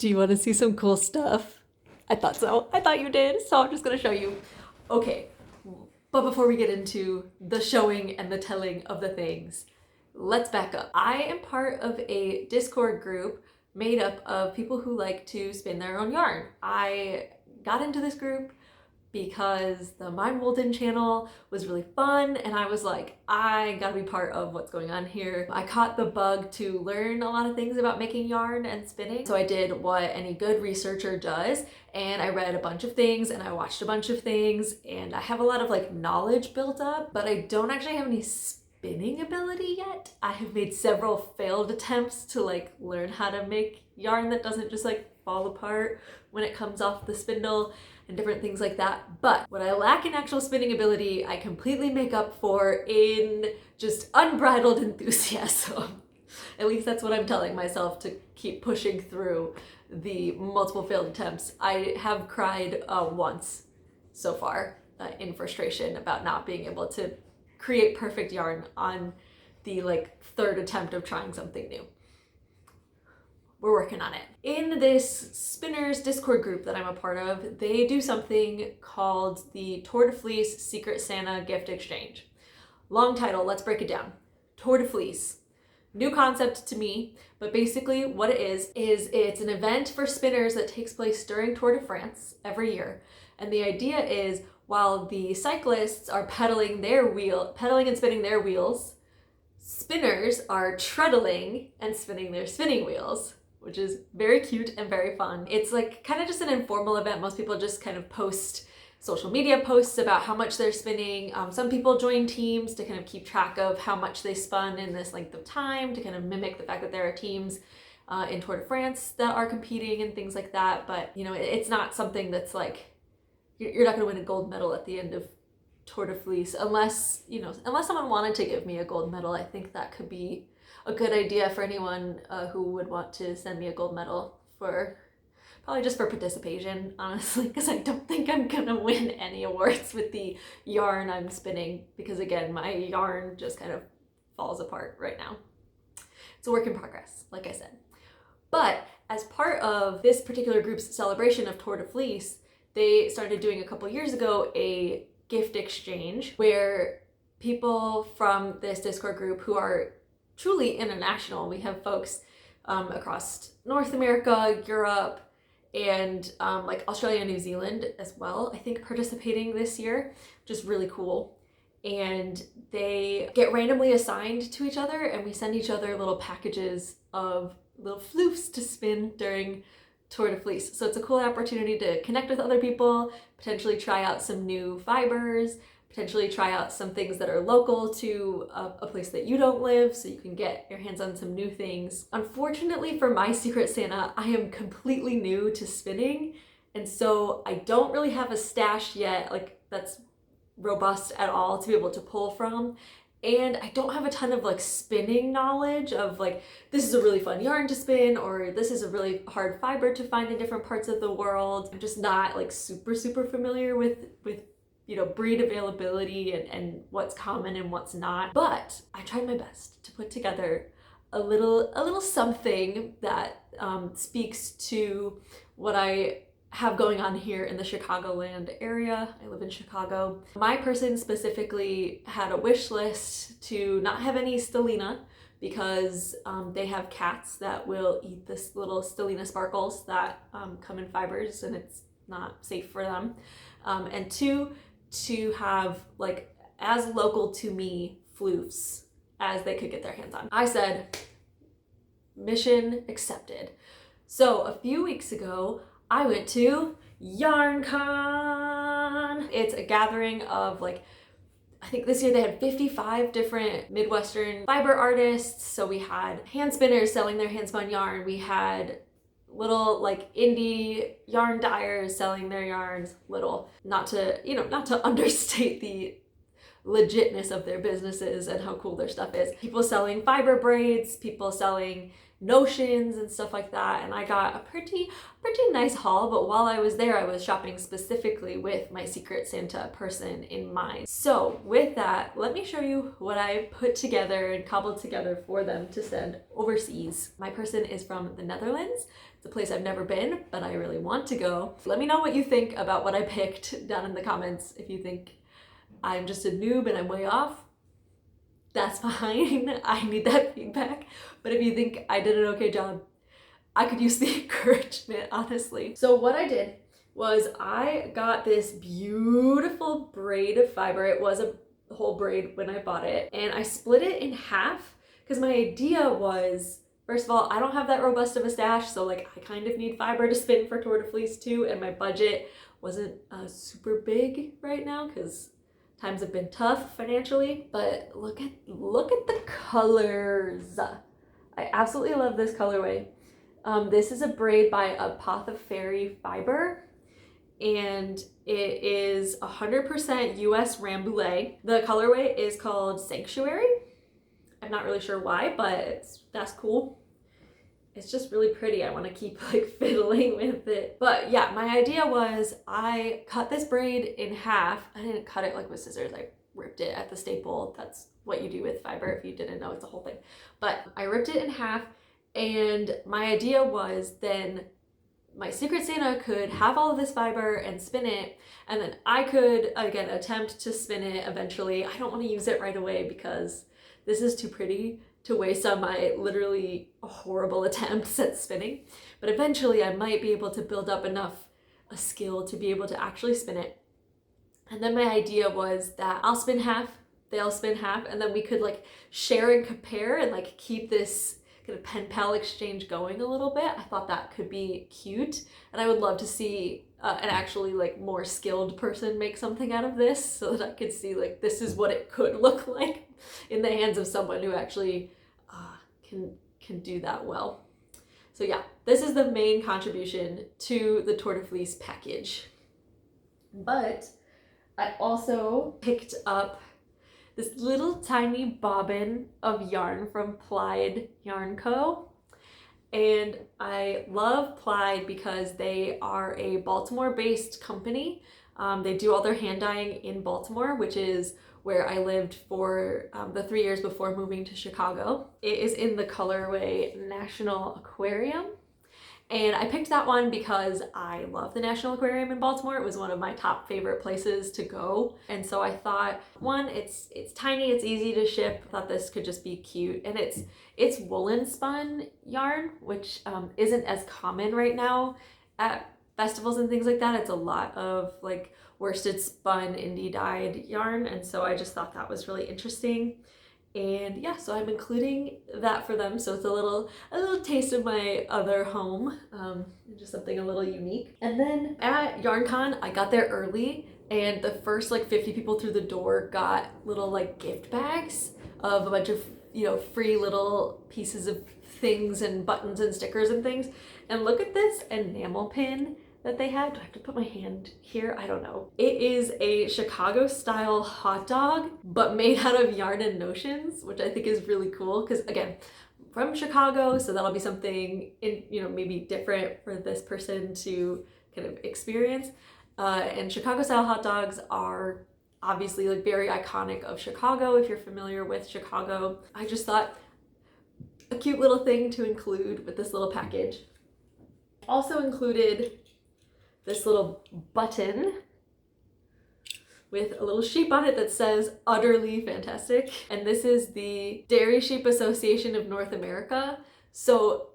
Do you want to see some cool stuff? I thought so. I thought you did, so I'm just gonna show you. Okay, but before we get into the showing and the telling of the things, let's back up. I am part of a Discord group made up of people who like to spin their own yarn. I got into this group because the Mine Molden channel was really fun, and I was like, I gotta be part of what's going on here. I caught the bug to learn a lot of things about making yarn and spinning, so I did what any good researcher does, and I read a bunch of things and I watched a bunch of things, and I have a lot of like knowledge built up, but I don't actually have any spinning ability yet. I have made several failed attempts to like learn how to make yarn that doesn't just like fall apart when it comes off the spindle and different things like that. But what I lack in actual spinning ability, I completely make up for in just unbridled enthusiasm. At least that's what I'm telling myself to keep pushing through the multiple failed attempts. I have cried once so far in frustration about not being able to create perfect yarn on the like third attempt of trying something new. We're working on it. In this spinners Discord group that I'm a part of, they do something called the Tour de Fleece Secret Santa Gift Exchange. Long title, let's break it down. Tour de Fleece. New concept to me, but basically what it is it's an event for spinners that takes place during Tour de France every year. And the idea is while the cyclists are pedaling and spinning their wheels, spinners are treadling and spinning their spinning wheels, which is very cute and very fun. It's like kind of just an informal event. Most people just kind of post social media posts about how much they're spinning. Some people join teams to kind of keep track of how much they spun in this length of time, to kind of mimic the fact that there are teams in Tour de France that are competing and things like that. But you know, it's not something that's like, you're not gonna win a gold medal at the end of Tour de Fleece unless someone wanted to give me a gold medal. I think that could be a good idea for anyone who would want to send me a gold medal, for probably just for participation, honestly, because I don't think I'm gonna win any awards with the yarn I'm spinning, because again, my yarn just kind of falls apart right now. It's a work in progress, like I said. But as part of this particular group's celebration of Tour de Fleece, they started doing a couple years ago a gift exchange where people from this Discord group, who are truly international, we have folks across North America, Europe, and like Australia and New Zealand as well, I think, participating this year, which is really cool. And they get randomly assigned to each other, and we send each other little packages of little floofs to spin during Tour de Fleece. So it's a cool opportunity to connect with other people, potentially try out some new fibers, potentially try out some things that are local to a place that you don't live, so you can get your hands on some new things. Unfortunately for my Secret Santa, I am completely new to spinning, and so I don't really have a stash yet, like that's robust at all to be able to pull from. And I don't have a ton of like spinning knowledge of like, this is a really fun yarn to spin, or this is a really hard fiber to find in different parts of the world. I'm just not like super familiar with you know, breed availability and what's common and what's not. But I tried my best to put together a little something that speaks to what I have going on here in the Chicagoland area. I live in Chicago. My person specifically had a wish list to not have any stellina, because they have cats that will eat this little stellina sparkles that come in fibers, and it's not safe for them. And two, to have like as local to me floofs as they could get their hands on. I said, mission accepted. So a few weeks ago, I went to YarnCon. It's a gathering of like, I think this year they had 55 different Midwestern fiber artists. So we had hand spinners selling their hand spun yarn. We had little like indie yarn dyers selling their yarns, not to understate the legitness of their businesses and how cool their stuff is. People selling fiber braids, people selling notions and stuff like that, and I got a pretty nice haul. But while I was there, I was shopping specifically with my Secret Santa person in mind. So with that, let me show you what I put together and cobbled together for them to send overseas. My person is from the Netherlands. It's a place I've never been, but I really want to go. Let me know what you think about what I picked down in the comments. If you think I'm just a noob and I'm way off, that's fine. I need that feedback. But if you think I did an okay job, I could use the encouragement, honestly. So what I did was I got this beautiful braid of fiber. It was a whole braid when I bought it, and I split it in half because my idea was, first of all, I don't have that robust of a stash, so like I kind of need fiber to spin for Tour de Fleece too, and my budget wasn't super big right now because times have been tough financially. But look at the colors. I absolutely love this colorway. This is a braid by Apothecary Fiber, and it is 100% US Rambouillet. The colorway is called Sanctuary. I'm not really sure why, but that's cool. It's just really pretty. I want to keep like fiddling with it. But yeah, my idea was I cut this braid in half. I didn't cut it like with scissors. I ripped it at the staple. That's what you do with fiber if you didn't know. It's a whole thing. But I ripped it in half, and my idea was then my Secret Santa could have all of this fiber and spin it, and then I could again attempt to spin it eventually. I don't want to use it right away because this is too pretty to waste on my literally horrible attempts at spinning. But eventually I might be able to build up enough a skill to be able to actually spin it. And then my idea was that I'll spin half, they'll spin half, and then we could like share and compare and like keep this kind of pen pal exchange going a little bit. I thought that could be cute, and I would love to see an actually like more skilled person make something out of this, so that I could see like this is what it could look like in the hands of someone who actually can do that well. So yeah, this is the main contribution to the Tour de Fleece package. But I also picked up this little tiny bobbin of yarn from Plied Yarn Co. And I love Plied because they are a Baltimore-based company. They do all their hand dyeing in Baltimore, which is where I lived for the 3 years before moving to Chicago. It is in the colorway National Aquarium. And I picked that one because I love the National Aquarium in Baltimore. It was one of my top favorite places to go. And so I thought, one, it's tiny, it's easy to ship. I thought this could just be cute. And it's woolen spun yarn, which isn't as common right now at festivals and things like that. It's a lot of like worsted spun indie dyed yarn. And so I just thought that was really interesting. And yeah, so I'm including that for them. So it's a little taste of my other home, just something a little unique. And then at YarnCon, I got there early, and the first like 50 people through the door got little like gift bags of a bunch of, you know, free little pieces of things and buttons and stickers and things. And look at this enamel pin that they have. Do I have to put my hand here? I don't know. It is a Chicago style hot dog, but made out of yarn and notions, which I think is really cool. Because again, from Chicago, so that'll be something maybe different for this person to kind of experience. And Chicago style hot dogs are obviously like very iconic of Chicago if you're familiar with Chicago. I just thought a cute little thing to include with this little package. Also included this little button with a little sheep on it that says utterly fantastic. And this is the Dairy Sheep Association of North America. So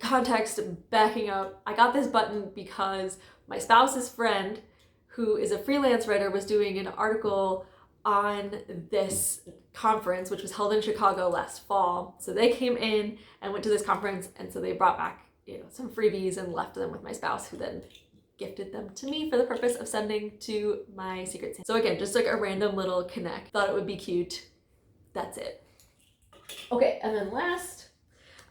context backing up, I got this button because my spouse's friend, who is a freelance writer, was doing an article on this conference, which was held in Chicago last fall. So they came in and went to this conference, and so they brought back some freebies and left them with my spouse, who then gifted them to me for the purpose of sending to my Secret Santa. So again, just like a random little connect. Thought it would be cute. That's it. Okay, and then last,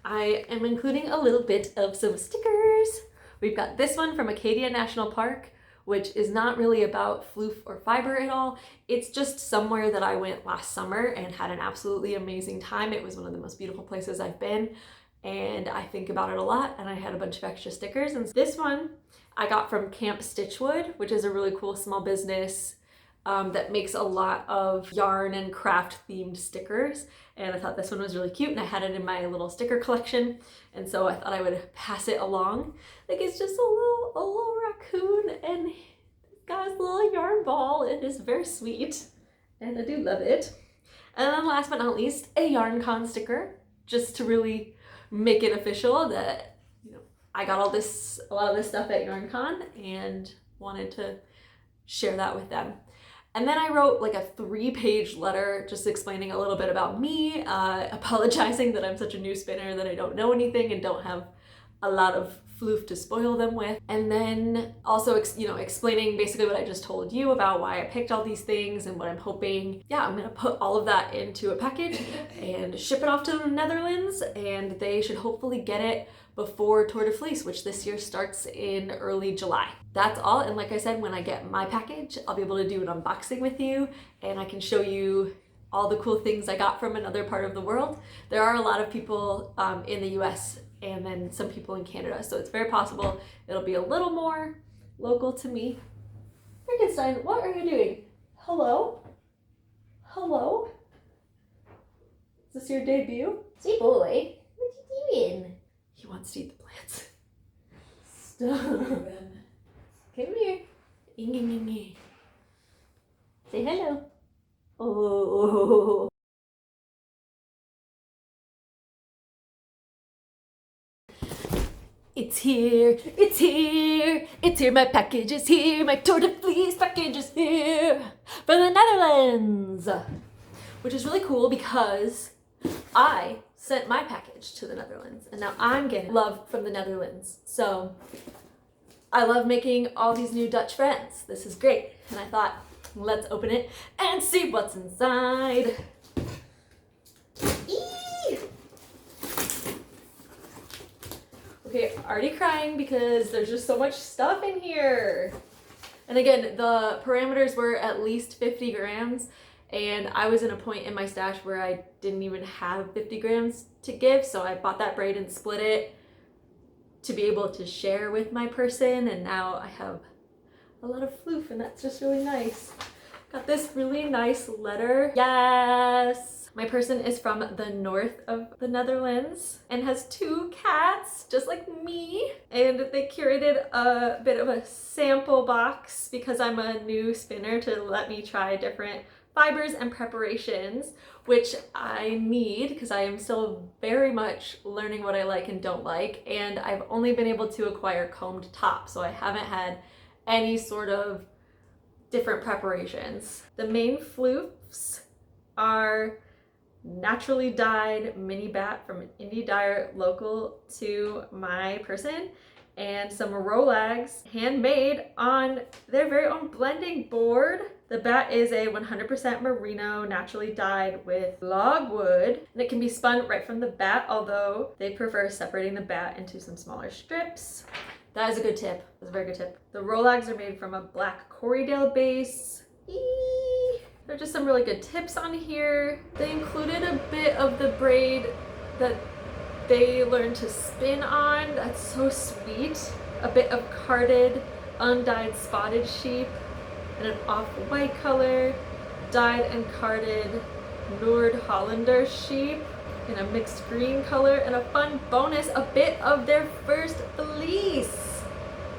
I am including a little bit of some stickers. We've got this one from Acadia National Park, which is not really about floof or fiber at all. It's just somewhere that I went last summer and had an absolutely amazing time. It was one of the most beautiful places I've been. and I think about it a lot, and I had a bunch of extra stickers. And this one I got from Camp Stitchwood, which is a really cool small business that makes a lot of yarn and craft themed stickers. And I thought this one was really cute, and I had it in my little sticker collection. And so I thought I would pass it along. Like, it's just a little raccoon, and it's got his little yarn ball, and it's very sweet. And I do love it. And then last but not least, a YarnCon sticker, just to really make it official that, you know, I got a lot of this stuff at YarnCon and wanted to share that with them. And then I wrote like a 3-page letter just explaining a little bit about me, apologizing that I'm such a new spinner, that I don't know anything and don't have a lot of floof to spoil them with. And then also, explaining basically what I just told you about why I picked all these things and what I'm hoping. Yeah, I'm gonna put all of that into a package and ship it off to the Netherlands, and they should hopefully get it before Tour de Fleece, which this year starts in early July. That's all. And like I said, when I get my package, I'll be able to do an unboxing with you, and I can show you all the cool things I got from another part of the world. There are a lot of people in the US and then some people in Canada, so it's very possible it'll be a little more local to me. Frankenstein, what are you doing? Hello? Hello? Is this your debut? Hey boy, what you doing? He wants to eat the plants. Stop. Come here. Say hello. Oh. It's here, it's here, it's here, my package is here, my Tour de Fleece package is here from the Netherlands. Which is really cool because I sent my package to the Netherlands, and now I'm getting love from the Netherlands. So I love making all these new Dutch friends. This is great. And I thought, let's open it and see what's inside. Eee! Okay, already crying because there's just so much stuff in here. And again, the parameters were at least 50 grams. And I was in a point in my stash where I didn't even have 50 grams to give. So I bought that braid and split it to be able to share with my person. And now I have a lot of floof, and that's just really nice. Got this really nice letter. Yes! My person is from the north of the Netherlands and has 2 cats, just like me. And they curated a bit of a sample box because I'm a new spinner to let me try different fibers and preparations, which I need because I am still very much learning what I like and don't like. And I've only been able to acquire combed tops, so I haven't had any sort of different preparations. The main floofs are naturally dyed mini bat from an indie dyer local to my person, and some Rolags handmade on their very own blending board. The bat is a 100% merino, naturally dyed with logwood, and it can be spun right from the bat, although they prefer separating the bat into some smaller strips. That is a good tip. That's a very good tip. The Rolags are made from a black Corriedale base. Eee! There are just some really good tips on here. They included a bit of the braid that they learned to spin on. That's so sweet. A bit of carded, undyed spotted sheep in an off-white color, dyed and carded Noord Hollander sheep in a mixed green color, and a fun bonus, a bit of their first fleece.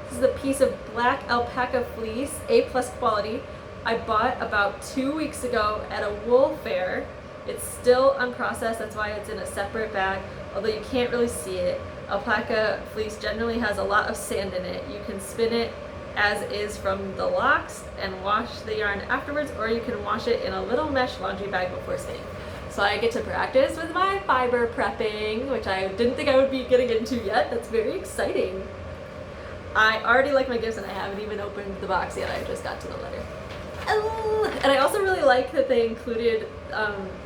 This is a piece of black alpaca fleece, A+ quality. I bought about 2 weeks ago at a wool fair. It's still unprocessed, that's why it's in a separate bag, although you can't really see it. Alpaca fleece generally has a lot of sand in it. You can spin it as is from the locks and wash the yarn afterwards, or you can wash it in a little mesh laundry bag before spinning. So I get to practice with my fiber prepping, which I didn't think I would be getting into yet. That's very exciting. I already like my gifts and I haven't even opened the box yet. I just got to the letter. Oh, and I also really like that they included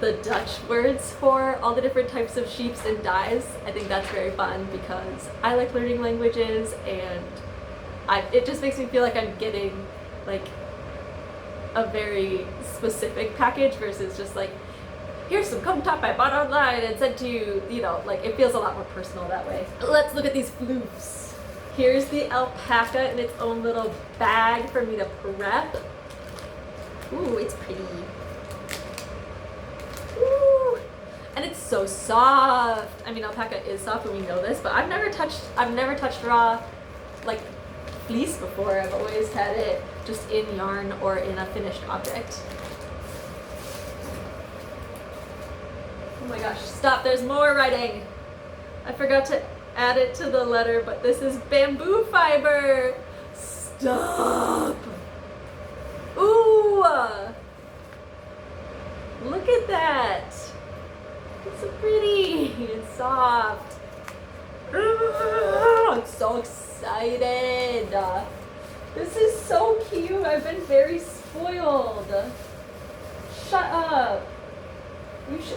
the Dutch words for all the different types of sheeps and dyes. I think that's very fun because I like learning languages, and it just makes me feel like I'm getting like a very specific package versus just like here's some comb top I bought online and sent to you, you know, like it feels a lot more personal that way. Let's look at these floofs. Here's the alpaca in its own little bag for me to prep. Ooh, it's pretty. Ooh, and it's so soft. I mean, alpaca is soft, and we know this, but I've never touched raw, like, fleece before. I've always had it just in yarn or in a finished object. Oh my gosh, stop, there's more writing. I forgot to add it to the letter, but this is bamboo fiber. Stop. Ooh, look at that. It's so pretty and soft. I'm so excited. This is so cute. I've been very spoiled. Shut up.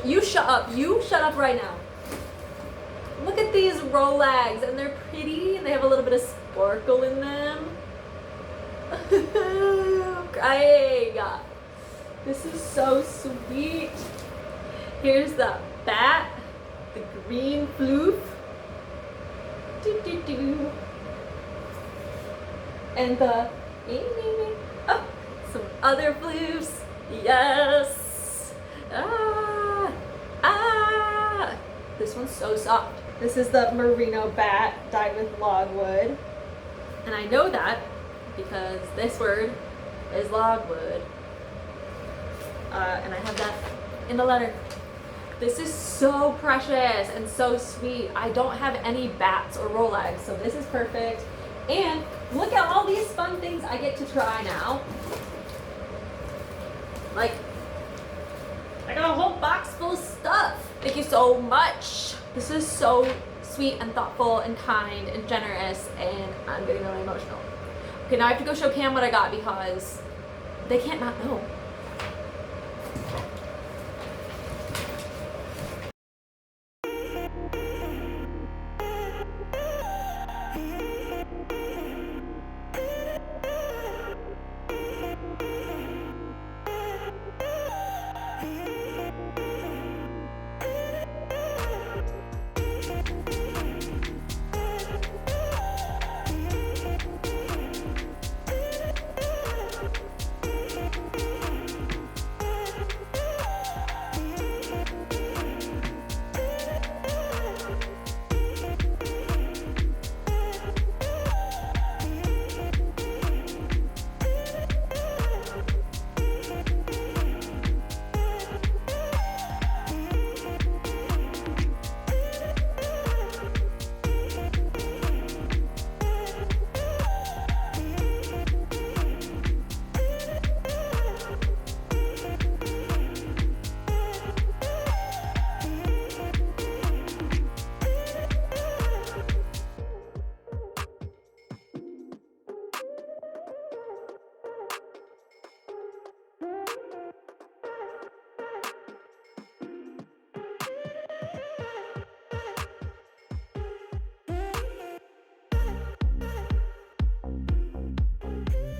You shut up. You shut up right now. Look at these Rolags, and they're pretty, and they have a little bit of sparkle in them. I'm crying. This is so sweet. Here's the bat, the green floof. And the oh, some other floofs. Yes. This one's so soft. This is the merino bat dyed with logwood. And I know that because this word is logwood. And I have that in the letter. This is so precious and so sweet. I don't have any bats or Rolags, so this is perfect. And look at all these fun things I get to try now. Like, I got a whole box full of stuff. Thank you so much. This is so sweet and thoughtful and kind and generous, and I'm getting really emotional. Okay, now I have to go show Cam what I got because they can't not know.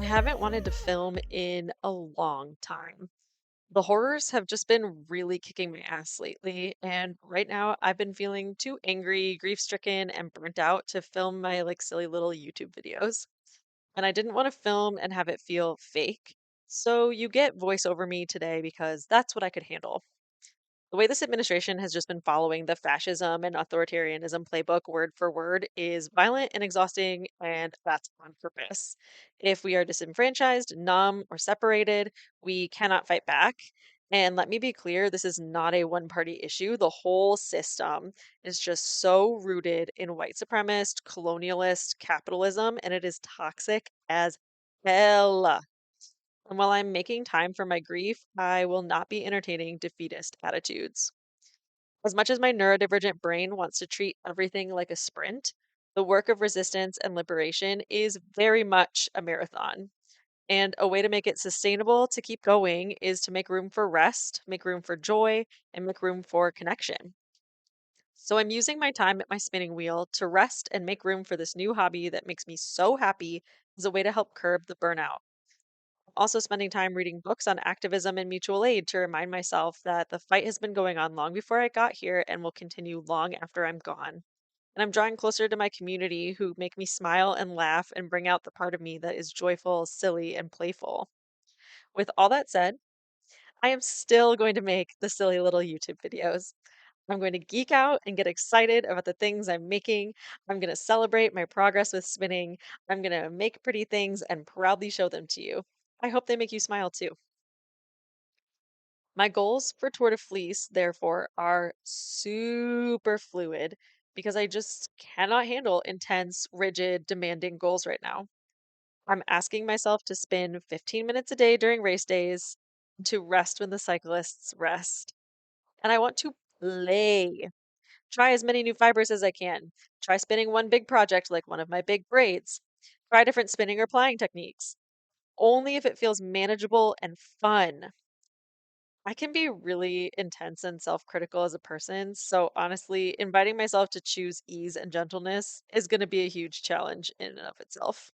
I haven't wanted to film in a long time. The horrors have just been really kicking my ass lately, and right now I've been feeling too angry, grief-stricken, and burnt out to film my like silly little YouTube videos. And I didn't want to film and have it feel fake. So you get voice over me today because that's what I could handle. The way this administration has just been following the fascism and authoritarianism playbook word for word is violent and exhausting, and that's on purpose. If we are disenfranchised, numb, or separated, we cannot fight back. And let me be clear, this is not a one party issue. The whole system is just so rooted in white supremacist, colonialist capitalism, and it is toxic as hell. And while I'm making time for my grief, I will not be entertaining defeatist attitudes. As much as my neurodivergent brain wants to treat everything like a sprint, the work of resistance and liberation is very much a marathon. And a way to make it sustainable to keep going is to make room for rest, make room for joy, and make room for connection. So I'm using my time at my spinning wheel to rest and make room for this new hobby that makes me so happy as a way to help curb the burnout. Also, spending time reading books on activism and mutual aid to remind myself that the fight has been going on long before I got here and will continue long after I'm gone. And I'm drawing closer to my community who make me smile and laugh and bring out the part of me that is joyful, silly, and playful. With all that said, I am still going to make the silly little YouTube videos. I'm going to geek out and get excited about the things I'm making. I'm going to celebrate my progress with spinning. I'm going to make pretty things and proudly show them to you. I hope they make you smile too. My goals for Tour de Fleece, therefore, are super fluid because I just cannot handle intense, rigid, demanding goals right now. I'm asking myself to spin 15 minutes a day during race days, to rest when the cyclists rest. And I want to play. Try as many new fibers as I can. Try spinning one big project like one of my big braids. Try different spinning or plying techniques. Only if it feels manageable and fun. I can be really intense and self critical as a person. So, honestly, inviting myself to choose ease and gentleness is going to be a huge challenge in and of itself.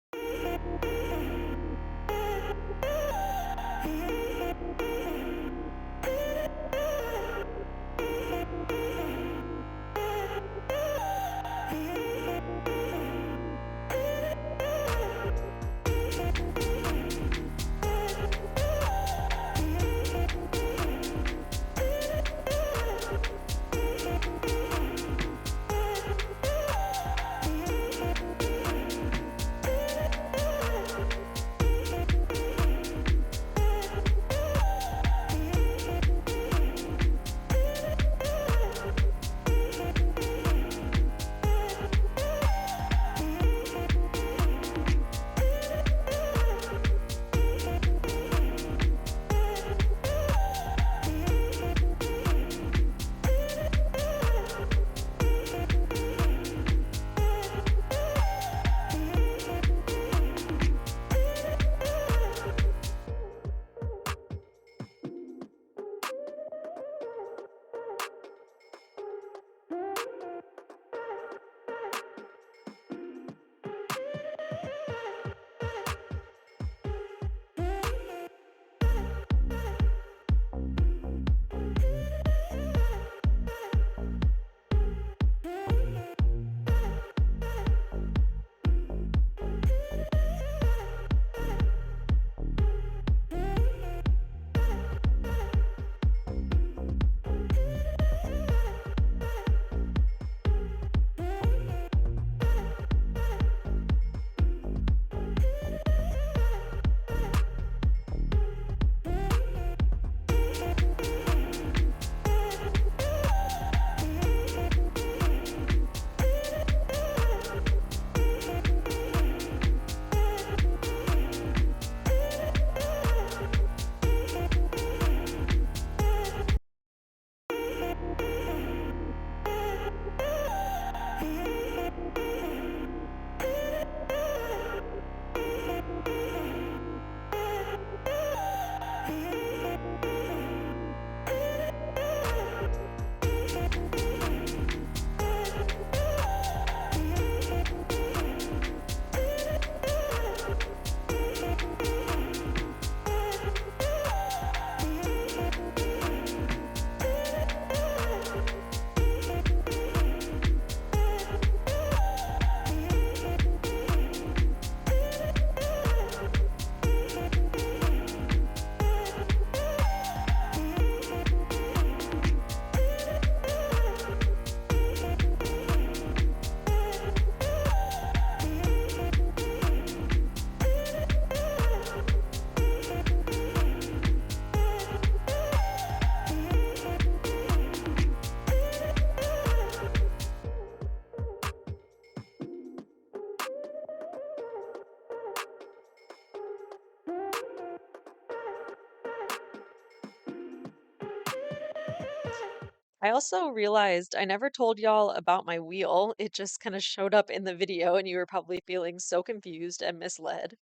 I also realized I never told y'all about my wheel. It just kind of showed up in the video, and you were probably feeling so confused and misled.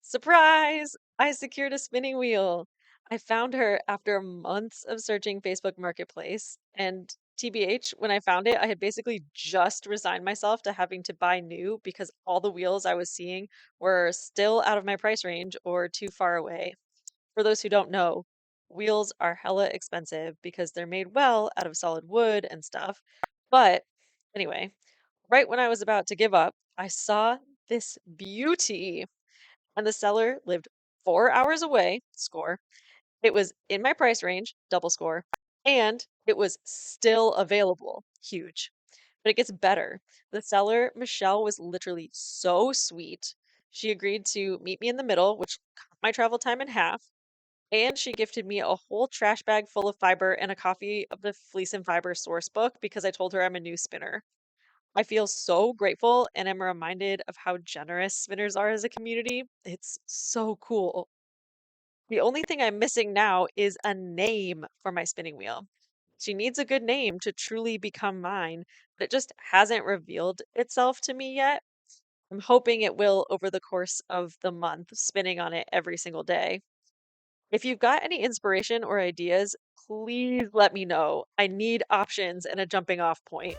Surprise! I secured a spinning wheel. I found her after months of searching Facebook Marketplace, and TBH, when I found it, I had basically just resigned myself to having to buy new because all the wheels I was seeing were still out of my price range or too far away. For those who don't know, wheels are hella expensive because they're made well out of solid wood and stuff. But anyway, right when I was about to give up, I saw this beauty, and the seller lived 4 hours away, score. It was in my price range, double score, and it was still available, huge. But it gets better. The seller, Michelle, was literally so sweet. She agreed to meet me in the middle, which cut my travel time in half, and she gifted me a whole trash bag full of fiber and a copy of the Fleece and Fiber source book because I told her I'm a new spinner. I feel so grateful and am reminded of how generous spinners are as a community. It's so cool. The only thing I'm missing now is a name for my spinning wheel. She needs a good name to truly become mine, but it just hasn't revealed itself to me yet. I'm hoping it will over the course of the month, spinning on it every single day. If you've got any inspiration or ideas, please let me know. I need options and a jumping off point.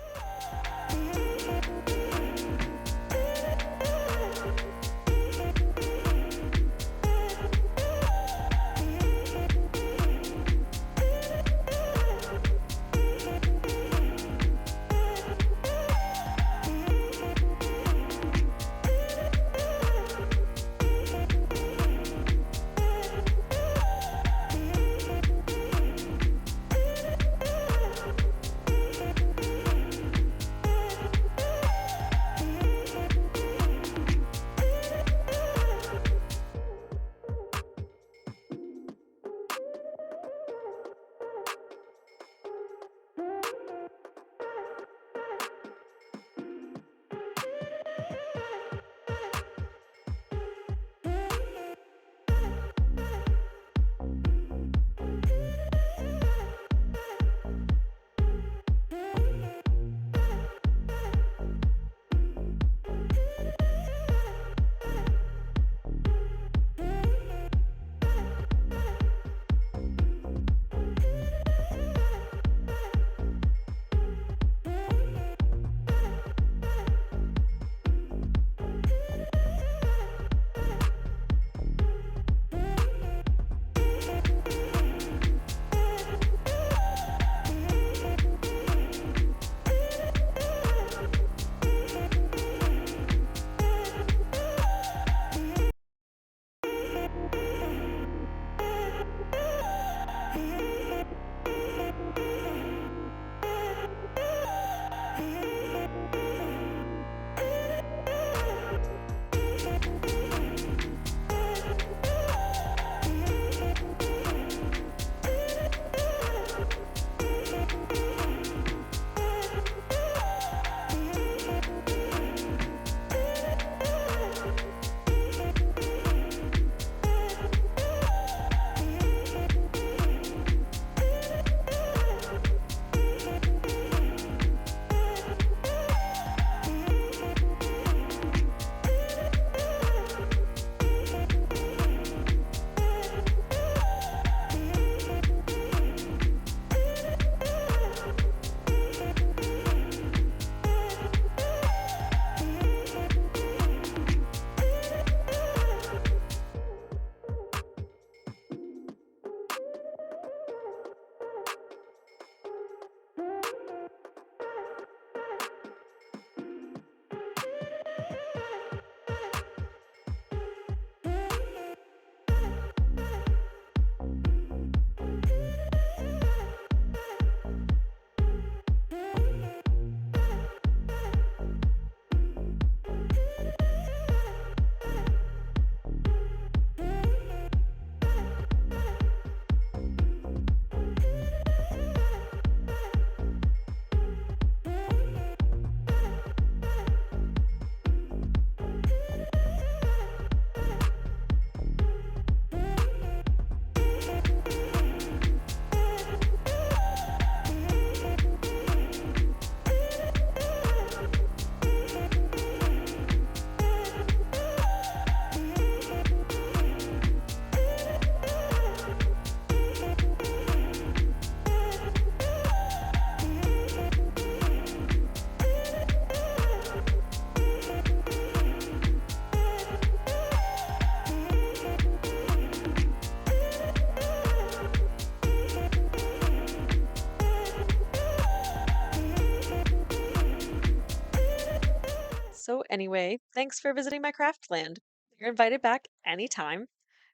So, anyway, thanks for visiting my craft land. You're invited back anytime.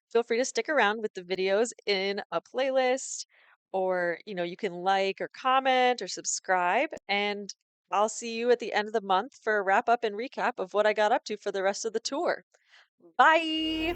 Feel free to stick around with the videos in a playlist, or you can like or comment or subscribe, and I'll see you at the end of the month for a wrap up and recap of what I got up to for the rest of the tour. Bye.